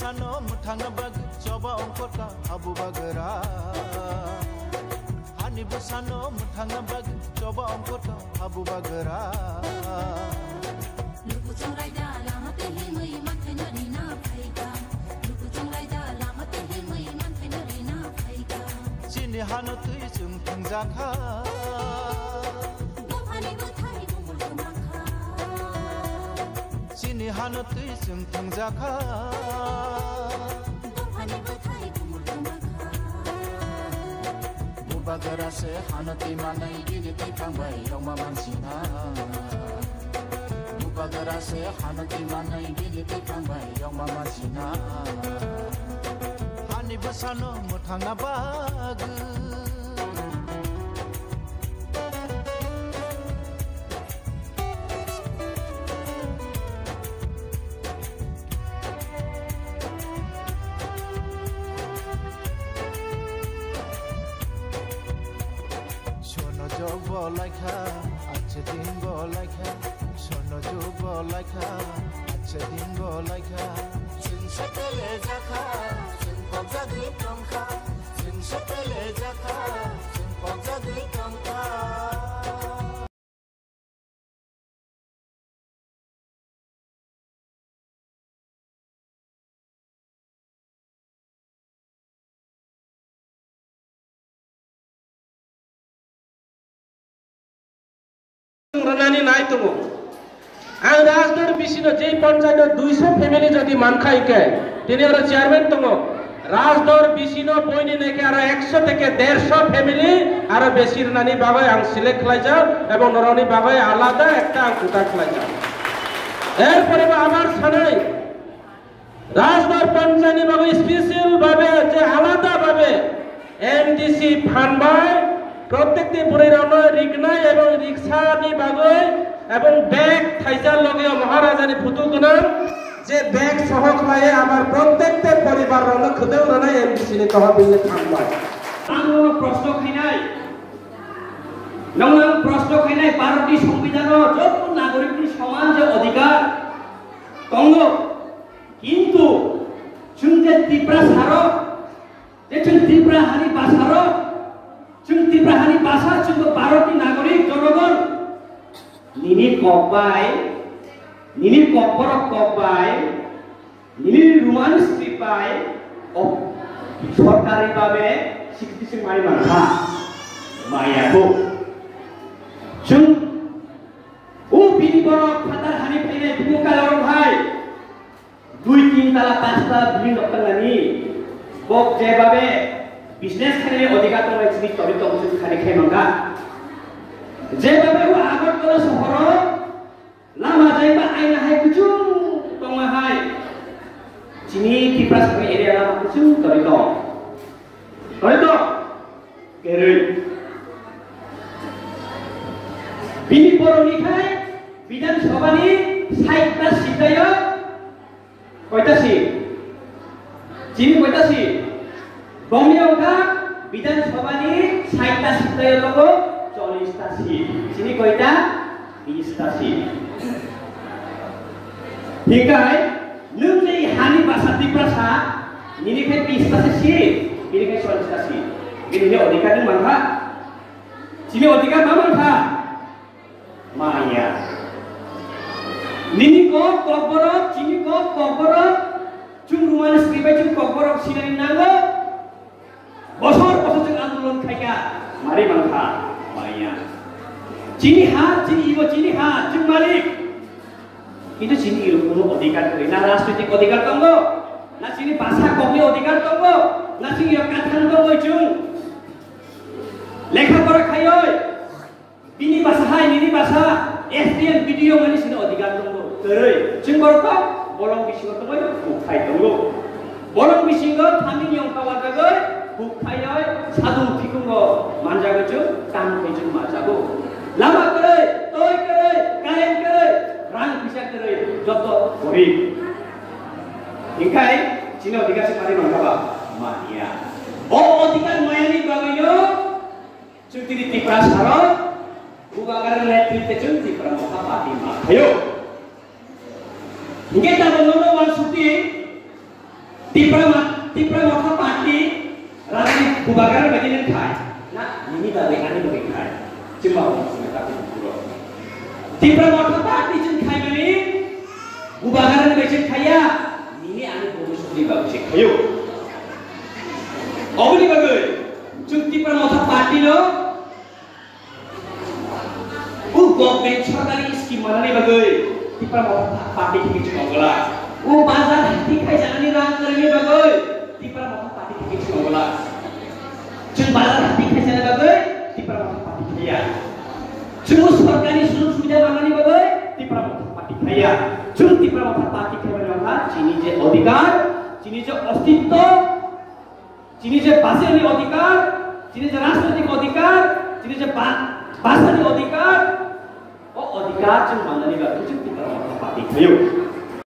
besano mutanga bag coba ongkota abu bagara hani besano mutanga bag coba ongkota abu bagara luku chungrai da lama te hi mai man thai na rina phaika luku chungrai da lama te hi mai man thai na rina phaika chini hanu tui chung thangja kha bumhani bu thai bumul kumakha chini hanu tui chung thangja kha bumhani bu thai bumul kumakha bagara se hanu tui manai gidi tui phangbai yongma mansina bagara se hanu tui manai gidi tui phangbai yongma mansina hani besano mutanga bag Bolaika, ache din bolaika, sono jo bolaika, ache din bolaika. Sin sepele jaka, sin pogja di tongka, sin sepele jaka, sin pogja di tongka. Ranani nai tungo. Ang Rajdor bisino jei panchayat 200 family jodi mankhai ke. Tini ora chairman tungo. Rajdor bisino boini neke aro 100 থেকে 150 family aro besir nani bagai ang select khlaija ebong noroni bagai alada ekta ang kuta khlaija. এরপরে আমার ছানাই রাজদর পঞ্চায়েত বাগে special ভাবে যে আলাদা ভাবে MDC ফান্ডবাই প্রত্যেকটি পরিরানো রিকনাই এবং রিকশানি বাগৈ এবং ব্যাগ থাইজার লগে মহারাজানি ফুতুগুনাম যে ব্যাগ সহ খায়ে আমার প্রত্যেকটি পরিবার রং খুদেও রানা এমডিসি নি তহবিলে থামবাই আঙ্গন প্রশ্ন খাইনাই নং প্রশ্ন খাইনাই ভারতীয় সংবিধান যত নাগরিকদের সমান যে অধিকার তঙ্গ কিন্তু जों जे त्रिपुरा सारो जे जों त्रिपुरा हारि बासारो जों त्रिपुरा हारि बासा जों भारतनि नागरिक जनगण निनि कबाय निनि कपर कबाय निनि रुमान स्क्रिपाय अ सरकारि भाबे सिक्तिसिं माइ मानखा मायाबो जों ও বিনি বড় ফাদার হানি ফাইনাই বুকালর ভাই 2-3 তালা 5 তালা বিভিন্ন তঙ্গানি বক যেভাবে বিজনেস খানে অধিকার তো রয়েছে তরিত অবস্থিত খানে খাইমাঙ্গা যেভাবে ও আগরতলা শহর লামা যাইবা আইনা হাই কুচু তঙ্গা হাই চিনি ত্রিপুরা সামনে এরিয়া লামা কুচু তরিত কেরে বিনি বড় নিখাই বিধানসভানি 60টা সিটায় কয়টা সিট চিনি কয়টা সিট বঙ্গীয়কা বিধানসভানি 60টা সিটায় লগ 40টা সিট চিনি কয়টা 20টা সিট ঠিকাই নং যে হানি ভাষা ত্রিপুরা নিনিখাই 20টা সিট নিনিখাই 40টা সিট ini অধিকার মানখা চিনি অধিকার মানখা Maya. Nini ko koborok, cini ko koborok, cung rumah skripai cung koborok sinai naga. Bosor cung andolon kaya, mari mangka Maya. Cini ha, cini ibu cini ha, cung malik. Itu cini ibu kuno odikar koi, na rastritik odikar tonggo, na cini bahasa kopi odikar tonggo, na cini yo kathan tonggo cung. Lekha pora kayoi. Bini bahasa hai, ini bahasa SDM video manis ini ଅଧିକାର tunggu. Terus, cengkorka, bolong bising tunggu itu bukai tunggu. Bolong bising kami yang kawat jaga, bukai ay, sadung tikunggo manjaga cu, tan kejung majago. Lama kerai, toy kerai, kain kerai, rang bisa kerai, joto bori. Ingkai, cina ଅଧିକାର se mari mangkaba, mania. Oh ଅଧିକାର mayani bagayo, cuti di Tiripura saro. Bukan netrite cunti pramuka Fatima. Ayo. Kita menunggu wan suti. Tipra maka party rani bubagar bagian khai. Nah, ini balik ani bagi khai. Cuma orang tapi dulu. Tipra maka party jen khai bani bubagar bagian khaya. Ini ani bonus di bagus khayo. Obli bagai. Jung tipra maka party lo. Government सरकारी scheme बनाने बगै tipra maka party की चुनाव गला बाजार हती खाई जाने रांग करने बगै tipra maka party की चुनाव गला जों बाजार हती खाई जाने बगै tipra maka party खाया जों सरकारी सुजुग सुविधा बनाने बगै tipra maka party खाया जों tipra maka party खाने वाला चीनी जे अधिकार चीनी जे अस्तित्व चीनी जे भाषानी अधिकार चीनी जे राजनीतिक अधिकार चीनी जे भाषानी अधिकार अधिकार जों माननानै लाग्यो जों tipra maka party खायो